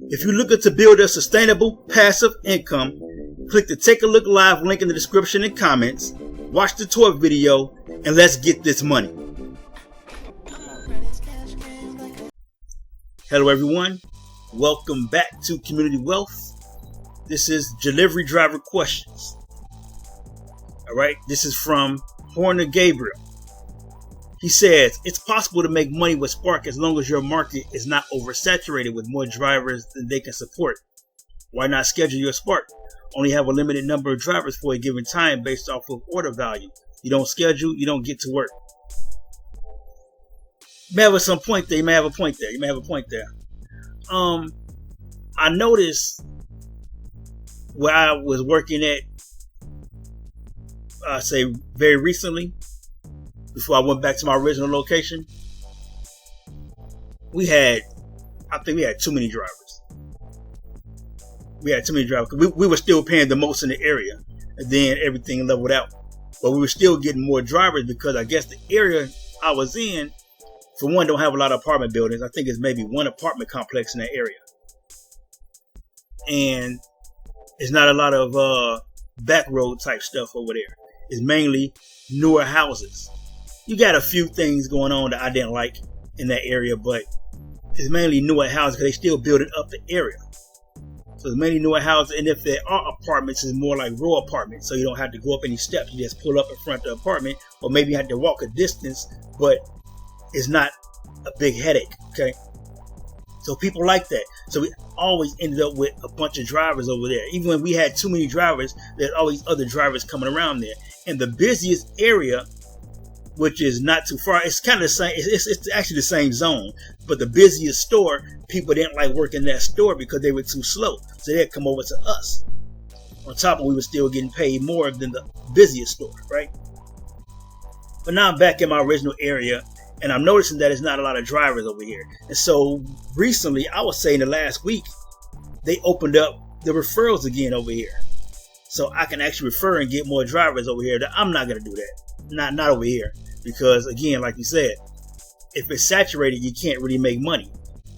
If you're looking to build a sustainable passive income, click the Take a Look Live link in the description and comments, watch the tour video, and let's get this money. Hello everyone, welcome back to Community Wealth. This is Delivery Driver Questions. Alright, this is from Horner Gabriel. He says, it's possible to make money with Spark as long as your market is not oversaturated with more drivers than they can support. Why not schedule your Spark? Only have a limited number of drivers for a given time based off of order value. You don't schedule, you don't get to work. You may have some point there. You may have a point there. I noticed where I was working at, say very recently, before I went back to my original location, I think we had too many drivers. We were still paying the most in the area, and then everything leveled out. But we were still getting more drivers because I guess the area I was in, for one, don't have a lot of apartment buildings. I think it's maybe one apartment complex in that area. And it's not a lot of back road type stuff over there. It's mainly newer houses. You got a few things going on that I didn't like in that area, but it's mainly newer houses because they still building up the area. So it's mainly newer houses, and if there are apartments, it's more like row apartments, so you don't have to go up any steps. You just pull up in front of the apartment, or maybe you have to walk a distance, but it's not a big headache, okay? So people like that. So we always ended up with a bunch of drivers over there. Even when we had too many drivers, there's always other drivers coming around there. And the busiest area, which is not too far, it's kind of the same, it's actually the same zone, but the busiest store, people didn't like working that store because they were too slow, so they'd come over to us. On top of, we were still getting paid more than the busiest store, right? But now I'm back in my original area, and I'm noticing that there's not a lot of drivers over here. And so recently, I would say in the last week, they opened up the referrals again over here, so I can actually refer and get more drivers over here. I'm not going to do that, not over here. Because again, like you said, if it's saturated, you can't really make money.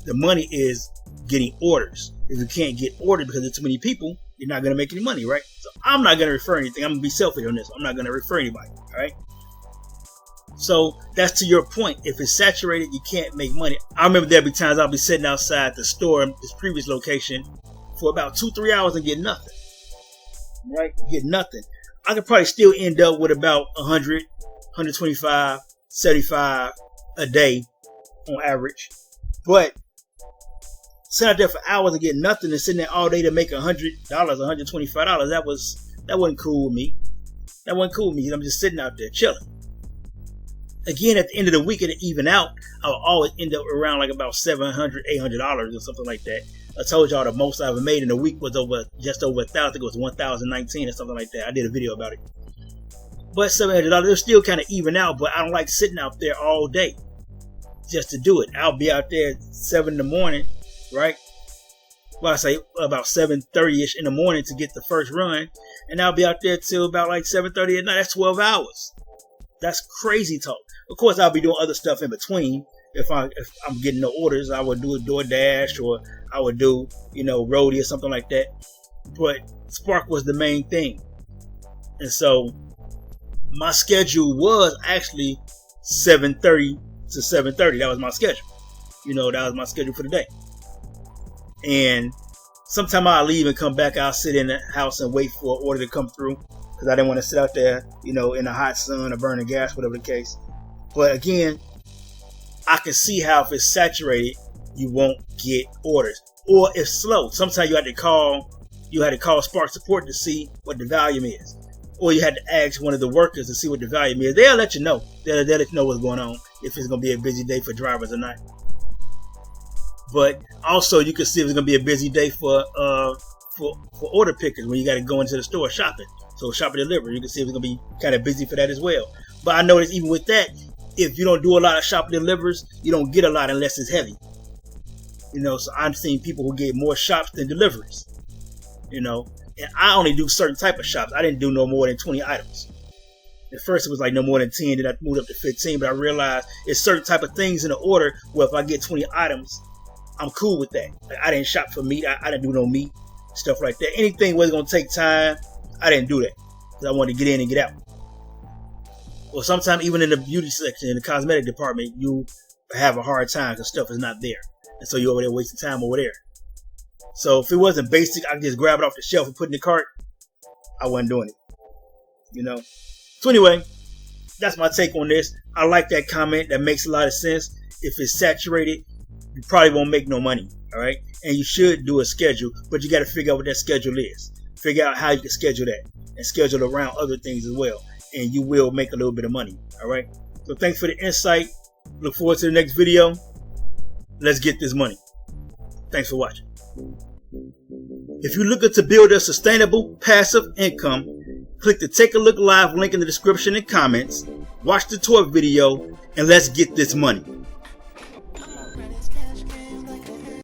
The money is getting orders. If you can't get orders because there's too many people, you're not going to make any money, right? So I'm not going to refer anything. I'm going to be selfish on this. I'm not going to refer anybody, all right? So that's to your point. If it's saturated, you can't make money. I remember there'd be times I'll be sitting outside the store in this previous location for about 2-3 hours and get nothing, right? Get nothing. I could probably still end up with about 100, 125, 75 a day on average. But sitting out there for hours and getting nothing and sitting there all day to make $100, $125, that wasn't cool with me. That wasn't cool with me. I'm just sitting out there chilling. Again, at the end of the week, it'll even out. I'll always end up around like about $700, $800 or something like that. I told y'all the most I ever made in a week was just over 1,000. I think it was 1,019 or something like that. I did a video about it. But $700, they're still kind of even out, but I don't like sitting out there all day just to do it. I'll be out there at 7 in the morning, right? Well, I say about 7:30ish in the morning to get the first run, and I'll be out there till about like 7:30 at night. That's 12 hours. That's crazy talk. Of course, I'll be doing other stuff in between. If I'm getting no orders, I would do a DoorDash, or I would do, Roadie or something like that. But Spark was the main thing. And so my schedule was actually 7:30 to 7:30. That was my schedule. That was my schedule for the day. And sometime I'll leave and come back. I'll sit in the house and wait for an order to come through because I didn't want to sit out there, in the hot sun or burning gas, whatever the case. But again, I can see how if it's saturated, you won't get orders, or it's slow. Sometimes you had to call Spark support to see what the volume is, or you had to ask one of the workers to see what the volume is. They'll let you know. They'll let you know what's going on, if it's going to be a busy day for drivers or not. But also, you can see if it's going to be a busy day for order pickers when you got to go into the store shopping. So shop and deliver, you can see if it's going to be kind of busy for that as well. But I noticed even with that, if you don't do a lot of shop and delivers, you don't get a lot unless it's heavy. So I'm seeing people who get more shops than deliveries. And I only do certain type of shops. I didn't do no more than 20 items. At first it was like no more than 10, then I moved up to 15, but I realized it's certain type of things in the order where if I get 20 items, I'm cool with that. Like, I didn't shop for meat. I didn't do no meat, stuff like that. Anything was going to take time, I didn't do that. Because I wanted to get in and get out. Or sometimes even in the beauty section, in the cosmetic department, you have a hard time because stuff is not there. And so you're over there wasting time over there. So if it wasn't basic, I could just grab it off the shelf and put it in the cart. I wasn't doing it. You know? So anyway, that's my take on this. I like that comment. That makes a lot of sense. If it's saturated, you probably won't make no money. All right? And you should do a schedule, but you got to figure out what that schedule is. Figure out how you can schedule that and schedule around other things as well. And you will make a little bit of money. All right? So thanks for the insight. Look forward to the next video. Let's get this money. Thanks for watching. If you're looking to build a sustainable passive income, click the Take a Look Live link in the description and comments. Watch the tour video and let's get this money.